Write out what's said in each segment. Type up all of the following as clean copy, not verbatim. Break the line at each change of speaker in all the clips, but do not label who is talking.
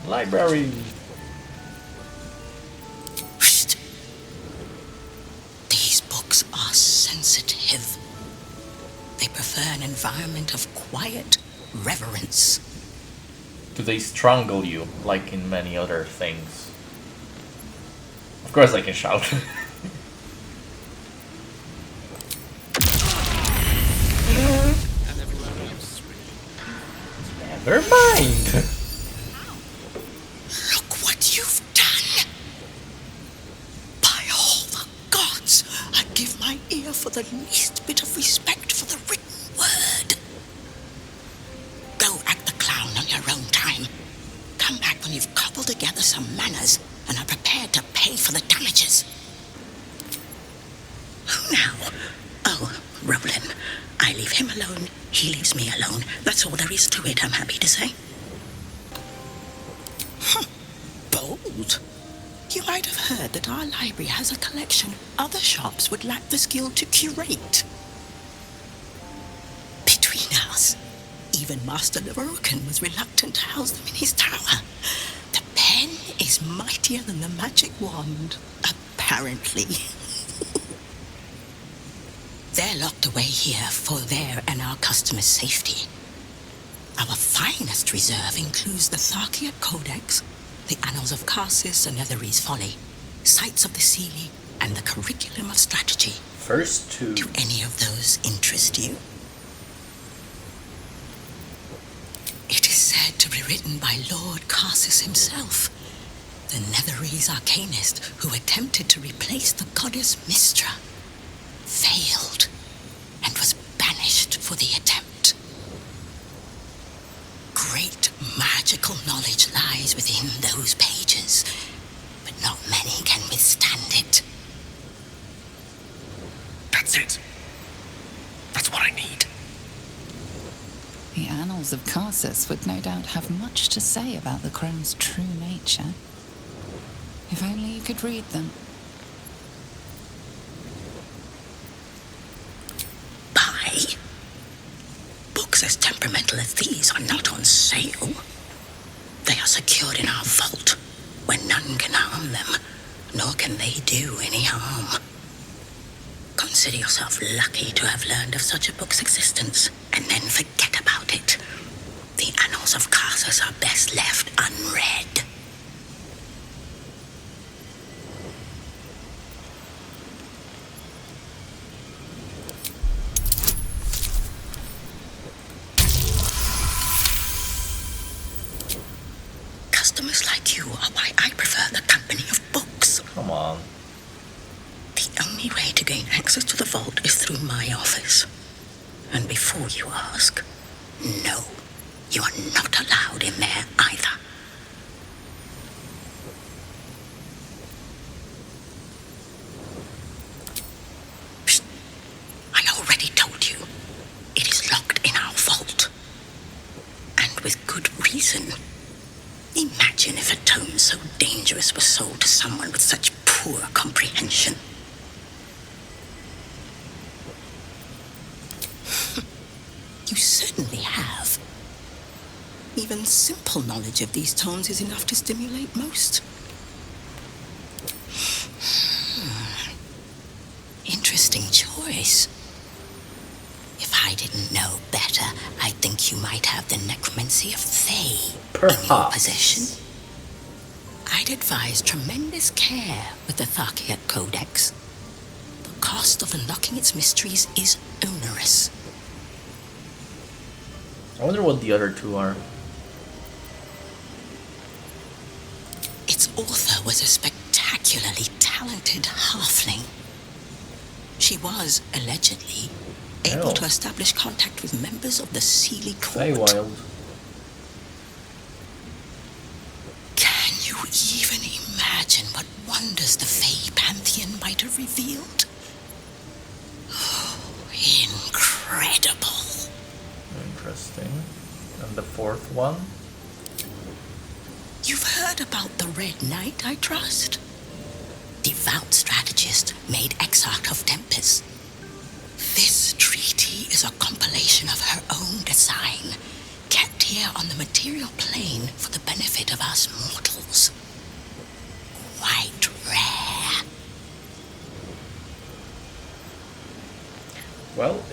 Library.
These books are sensitive. They prefer an environment of quiet reverence.
Do they strangle you, like in many other things? Of course I can shout. Never mind.
Look what you've done. By all the gods, I'd give my ear for the least bit of respect for the written word. Go act the clown on your own time. Come back when you've cobbled together some manners and are prepared to pay for the damages. Who now? Oh, Roland. I leave him alone, he leaves me alone. That's all there is to it, I'm happy to say. Bold. You might have heard that our library has a collection other shops would lack the skill to curate. Between us, even Master Leverokin was reluctant to house them in his tower. The pen is mightier than the magic wand, apparently. They're locked away here for their and our customers' safety. Our finest reserve includes the Tharciate Codex, the Annals of Karsus and Netherese Folly, Sights of the Seelie, and the Curriculum of Strategy.
First two.
Do any of those interest you? It is said to be written by Lord Karsus himself, the Netherese arcanist who attempted to replace the goddess Mystra. Failed, and was banished for the attempt. Great magical knowledge lies within those pages, but not many can withstand it.
That's it. That's what I need.
The Annals of Karsus would no doubt have much to say about the crone's true nature. If only you could read them.
Books as temperamental as these are not on sale. They are secured in our vault, where none can harm them, nor can they do any harm. Consider yourself lucky to have learned of such a book's existence, and then forget about it. The Annals of Karsus are best left unread. Customers like you are why I prefer the company of books.
Come on.
The only way to gain access to the vault is through my office. And before you ask, no, you are not allowed in there either. Psst. I already told you. It is locked in our vault. And with good reason. Imagine if a tome so dangerous was sold to someone with such poor comprehension. You certainly have. Even simple knowledge of these tomes is enough to stimulate most. Interesting choice. If I didn't know better, I'd think you might have the Necromancy of Thay in your possession. I'd advise tremendous care with the Tharciate Codex. The cost of unlocking its mysteries is onerous.
I wonder what the other two are.
Its author was a spectacularly talented halfling. She was, allegedly, able to establish contact with members of the Seelie Court.
Feywild.
Can you even imagine what wonders the Fey Pantheon might have revealed? Oh, incredible.
Interesting. And the fourth one?
You've heard about the Red Knight, I trust? Devout strategist made exarch of Tempest. This treaty is a compilation of her own design, kept here on the material plane for the benefit of us mortals. Quite rare.
Well,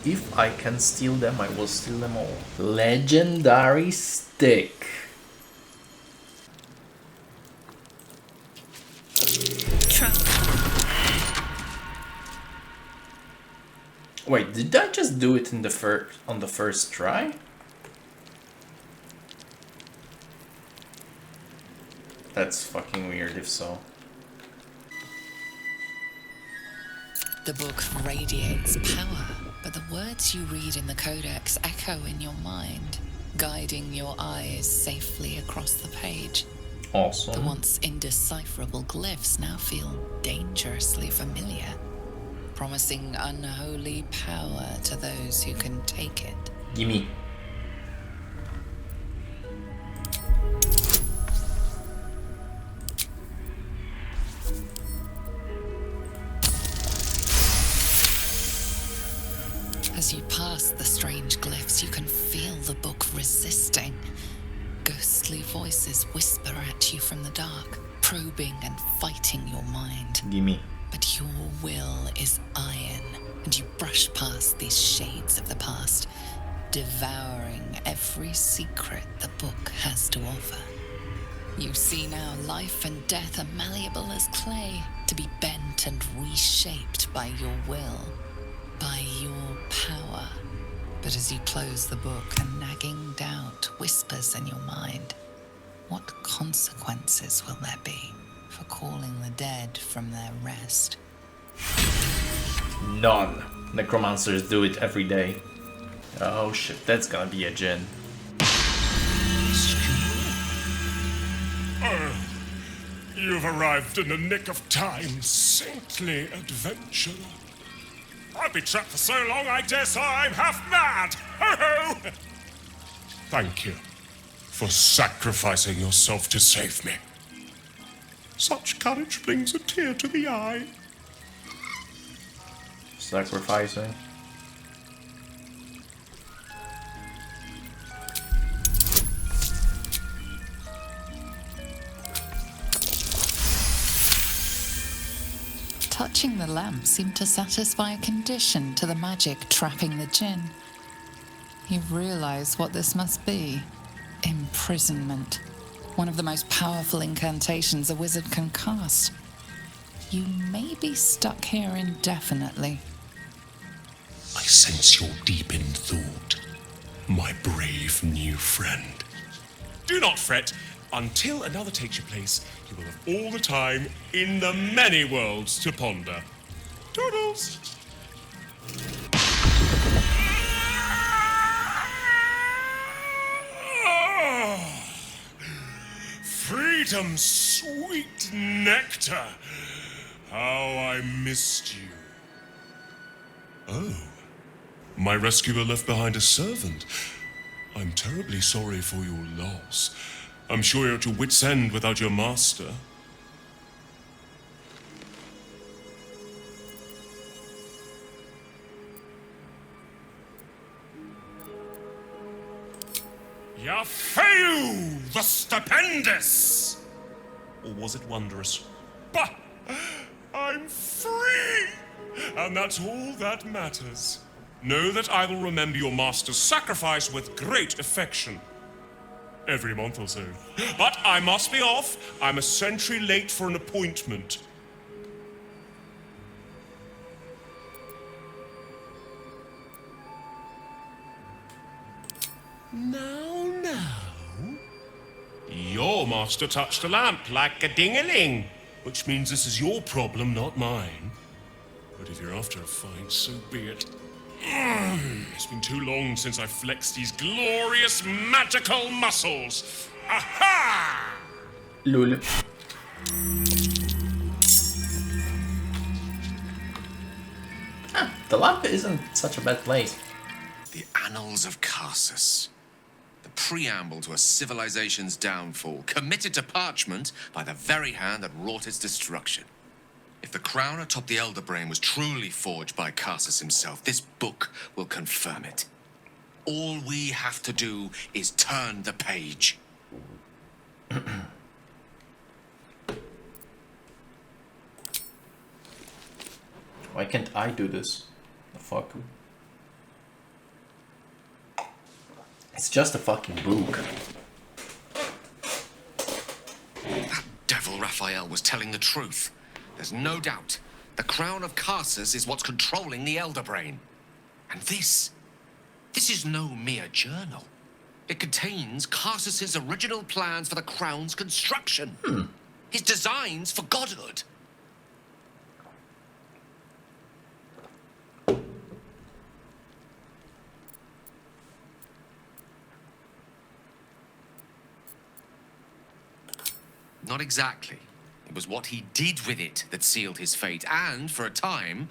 if I can steal them, I will steal them all. Legendary stick. Wait, did I just do it in the on the first try? That's fucking weird if so.
The book radiates power, but the words you read in the Codex echo in your mind, guiding your eyes safely across the page.
Awesome.
The once indecipherable glyphs now feel dangerously familiar, promising unholy power to those who can take it.
Gimme.
As you pass the strange glyphs, you can feel the book resisting. Ghostly voices whisper at you from the dark, probing and fighting your mind.
Gimme.
But your will is iron, and you brush past these shades of the past, devouring every secret the book has to offer. You see now life and death are malleable as clay, to be bent and reshaped by your will, by your power. But as you close the book, a nagging doubt whispers in your mind. What consequences will there be for calling the dead from their rest?
None. Necromancers do it every day. Oh shit, that's gonna be a Djinn.
Oh, you've arrived in the nick of time, saintly adventurer. I've been trapped for so long, I dare say I'm half mad. Ho ho! Thank you for sacrificing yourself to save me. Such courage brings a tear to the eye.
Sacrificing.
Touching the lamp seemed to satisfy a condition to the magic trapping the Djinn. You realize what this must be. Imprisonment. One of the most powerful incantations a wizard can cast. You may be stuck here indefinitely.
I sense you're deep in thought, my brave new friend. Do not fret. Until another takes your place, you will have all the time in the many worlds to ponder. Toodles! Freedom's sweet nectar! How I missed you. Oh, my rescuer left behind a servant. I'm terribly sorry for your loss. I'm sure you're at your wit's end without your master. Yafeu the Stupendous! Or was it wondrous? Bah! I'm free! And that's all that matters. Know that I will remember your master's sacrifice with great affection. Every month or so. But I must be off. I'm a century late for an appointment. Now. Your master touched a lamp like a ding-a-ling, which means this is your problem, not mine. But if you're after a fight, so be it. It's been too long since I flexed these glorious magical muscles. Aha!
Lul. The lamp isn't such a bad place.
The Annals of Karsus. The preamble to a civilization's downfall, committed to parchment by the very hand that wrought its destruction. If the crown atop the Elder Brain was truly forged by Karsus himself, this book will confirm it. All we have to do is turn the page.
Why can't I do this? The fuck? It's just a fucking book.
That devil Raphael was telling the truth. There's no doubt. The crown of Karsus is what's controlling the Elder Brain. And this is no mere journal. It contains Karsus's original plans for the crown's construction. His designs for godhood. Not exactly. It was what he did with it that sealed his fate, and, for a time,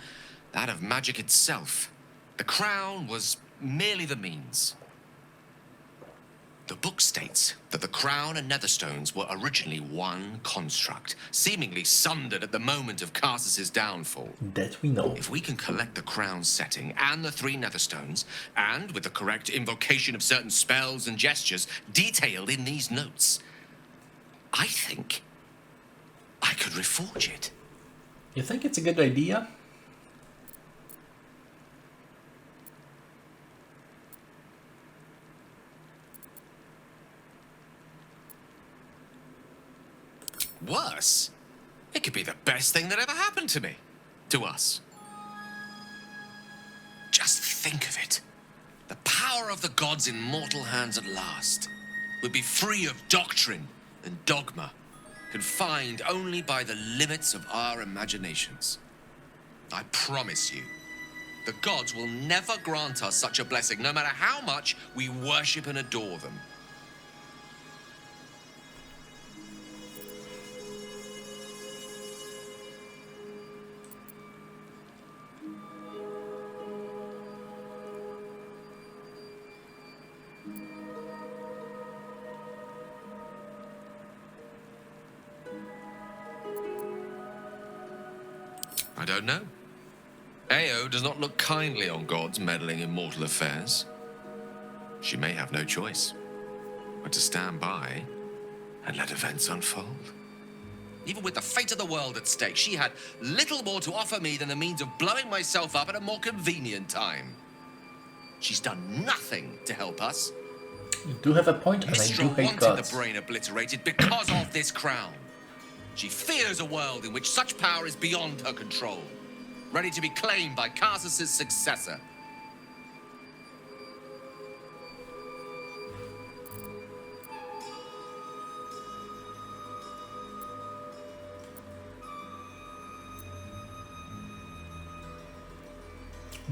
that of magic itself. The crown was merely the means. The book states that the crown and netherstones were originally one construct, seemingly sundered at the moment of Karsus's downfall.
That we know.
If we can collect the crown's setting and the 3 netherstones, and with the correct invocation of certain spells and gestures detailed in these notes, I think I could reforge it.
You think it's a good idea?
Worse, it could be the best thing that ever happened to me. To us. Just think of it. The power of the gods in mortal hands at last would be free of doctrine and dogma, confined only by the limits of our imaginations. I promise you, the gods will never grant us such a blessing, no matter how much we worship and adore them. I don't know. Ao does not look kindly on gods meddling in mortal affairs. She may have no choice but to stand by and let events unfold. Even with the fate of the world at stake, she had little more to offer me than the means of blowing myself up at a more convenient time. She's done nothing to help us.
You do have a point, and I do hate
wanted
gods.
the brain obliterated because of this crown. She fears a world in which such power is beyond her control, ready to be claimed by Karsus's successor.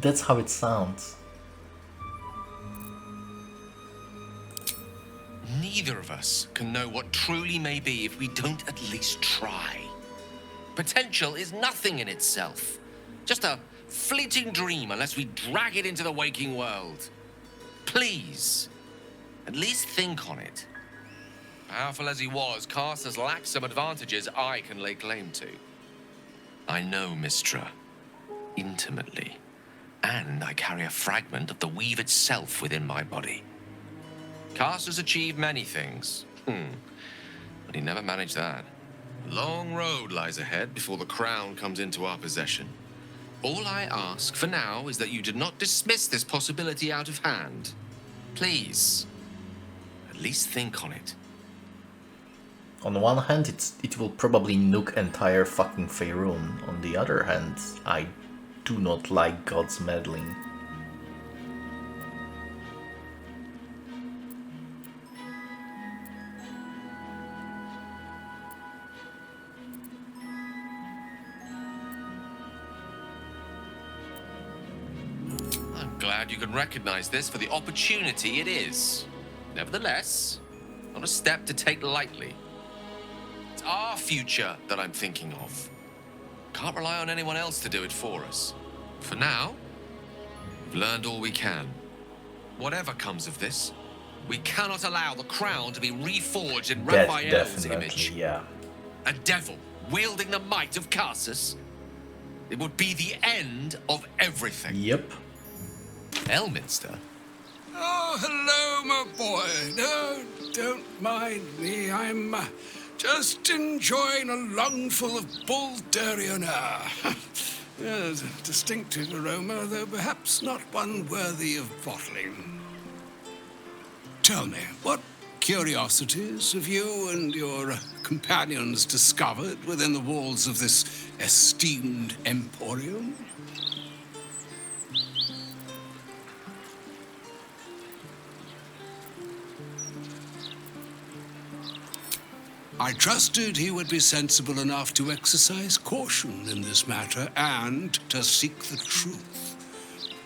That's how it sounds.
Neither of us can know what truly may be if we don't at least try. Potential is nothing in itself. Just a fleeting dream unless we drag it into the waking world. Please, at least think on it. Powerful as he was, Karsus lacked some advantages I can lay claim to. I know Mystra intimately, and I carry a fragment of the weave itself within my body. Karsus achieved many things, but he never managed that. A long road lies ahead before the crown comes into our possession. All I ask for now is that you do not dismiss this possibility out of hand. Please, at least think on it.
On one hand, it will probably nuke entire fucking Faerun. On the other hand, I do not like gods meddling.
I'm glad you can recognize this for the opportunity it is. Nevertheless, not a step to take lightly. It's our future that I'm thinking of. Can't rely on anyone else to do it for us. For now, we've learned all we can. Whatever comes of this, we cannot allow the crown to be reforged in Raphael's image.
Yeah.
A devil wielding the might of Karsus. It would be the end of everything.
Yep.
Elminster?
Oh, hello, my boy. No, don't mind me. I'm just enjoying a lungful of Baldurian air. Yes, a distinctive aroma, though perhaps not one worthy of bottling. Tell me, what curiosities have you and your companions discovered within the walls of this esteemed emporium? I trusted he would be sensible enough to exercise caution in this matter and to seek the truth.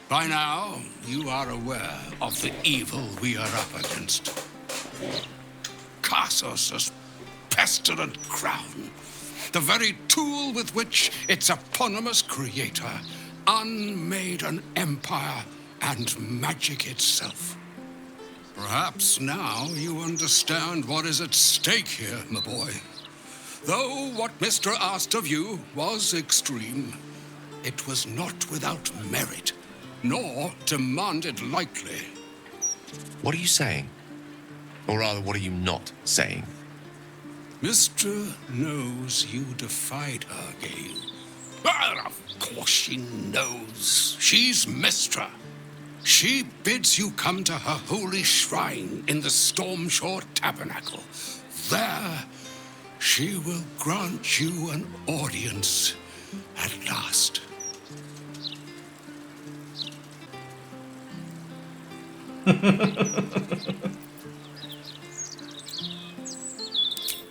By now, you are aware of the evil we are up against. Karsus' pestilent crown, the very tool with which its eponymous creator unmade an empire and magic itself. Perhaps now you understand what is at stake here, my boy. Though what Mystra asked of you was extreme, it was not without merit, nor demanded lightly.
What are you saying? Or rather, what are you not saying?
Mystra knows you defied her, Gale. Well, of course she knows. She's Mystra. She bids you come to her holy shrine in the Stormshore Tabernacle. There, she will grant you an audience at last.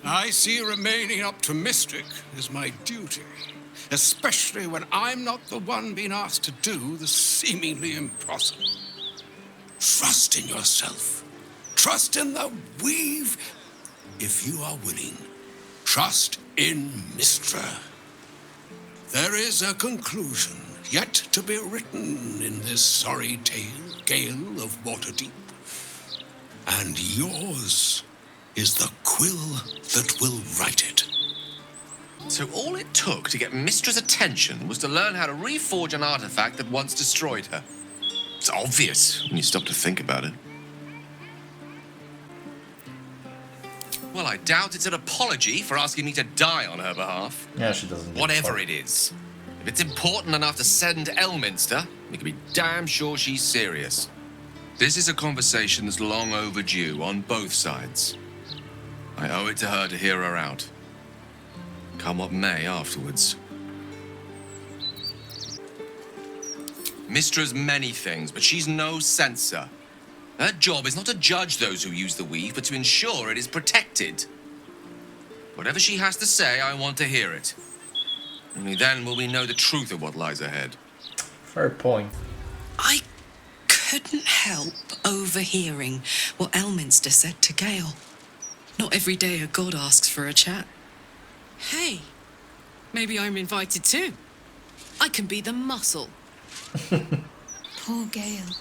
I see remaining optimistic is my duty, especially when I'm not the one being asked to do the seemingly impossible. Trust in yourself. Trust in the weave, if you are willing. Trust in Mystra. There is a conclusion yet to be written in this sorry tale, Gale of Waterdeep. And yours is the quill that will write it.
So all it took to get Mystra's attention was to learn how to reforge an artifact that once destroyed her. It's obvious when you stop to think about it. Well, I doubt it's an apology for asking me to die on her behalf.
Yeah, she doesn't.
Whatever it is. If it's important enough to send Elminster, we can be damn sure she's serious. This is a conversation that's long overdue on both sides. I owe it to her to hear her out. Come what may afterwards. Mystra's many things, but she's no censor. Her job is not to judge those who use the weave, but to ensure it is protected. Whatever she has to say, I want to hear it. Only then will we know the truth of what lies ahead.
Fair point.
I couldn't help overhearing what Elminster said to Gale. Not every day a god asks for a chat. Hey, maybe I'm invited too. I can be the muscle.
Poor Gale.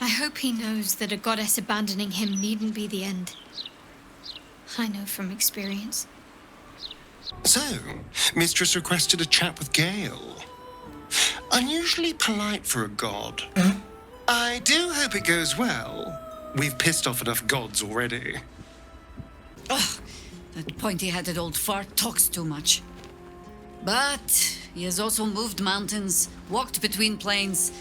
I hope he knows that a goddess abandoning him needn't be the end. I know from experience.
So, Mistress requested a chat with Gale. Unusually polite for a god. I do hope it goes well. We've pissed off enough gods already.
Ugh, that pointy-headed old fart talks too much. But he has also moved mountains, walked between planes,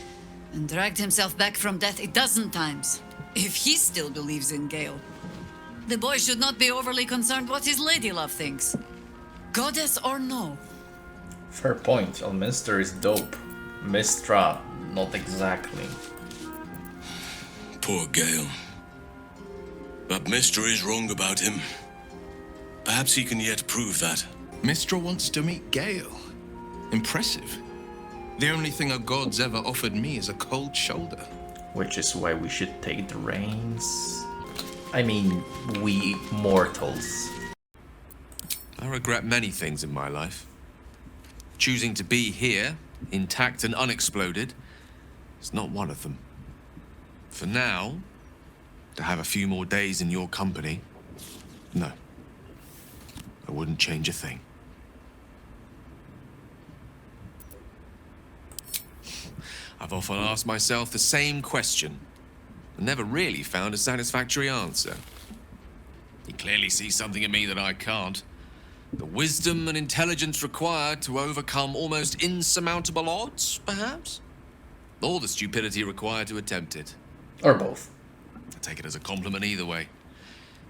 and dragged himself back from death a dozen times. If he still believes in Gale, the boy should not be overly concerned what his ladylove thinks. Goddess or no.
Fair point. Elminster is dope. Mystra, not exactly.
Poor Gale. But Mystra is wrong about him. Perhaps he can yet prove that.
Mystra wants to meet Gale. Impressive. The only thing a god's ever offered me is a cold shoulder.
Which is why we should take the reins. I mean, we mortals.
I regret many things in my life. Choosing to be here, intact and unexploded, is not one of them. For now, to have a few more days in your company, no. I wouldn't change a thing. I've often asked myself the same question. and never really found a satisfactory answer. He clearly sees something in me that I can't. The wisdom and intelligence required to overcome almost insurmountable odds, perhaps? Or the stupidity required to attempt it.
Or both.
I take it as a compliment either way.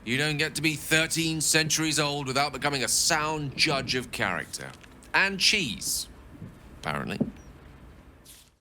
You don't get to be 13 centuries old without becoming a sound judge of character. And cheese, apparently.